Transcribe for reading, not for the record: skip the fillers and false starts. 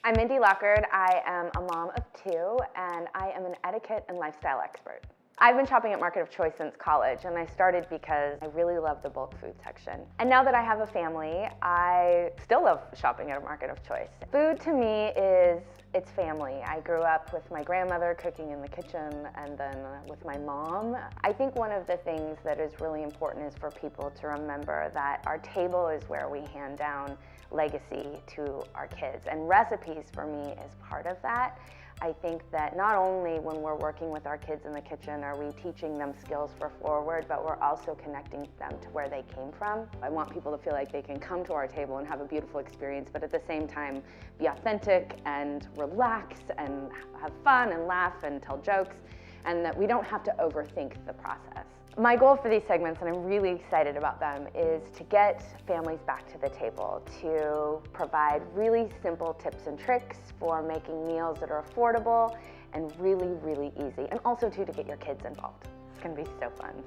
I'm Mindy Lockard. I am a mom of 2, and I am an etiquette and lifestyle expert. I've been shopping at Market of Choice since college, and I started because I really love the bulk food section. And now that I have a family, I still love shopping at a Market of Choice. Food to me it's family. I grew up with my grandmother cooking in the kitchen and then with my mom. I think one of the things that is really important is for people to remember that our table is where we hand down legacy to our kids, and recipes for me is part of that. I think that not only when we're working with our kids in the kitchen are we teaching them skills for forward, but we're also connecting them to where they came from. I want people to feel like they can come to our table and have a beautiful experience, but at the same time be authentic and relax and have fun and laugh and tell jokes, and that we don't have to overthink the process. My goal for these segments, and I'm really excited about them, is to get families back to the table, to provide really simple tips and tricks for making meals that are affordable and really, really easy, and also to get your kids involved. It's gonna be so fun.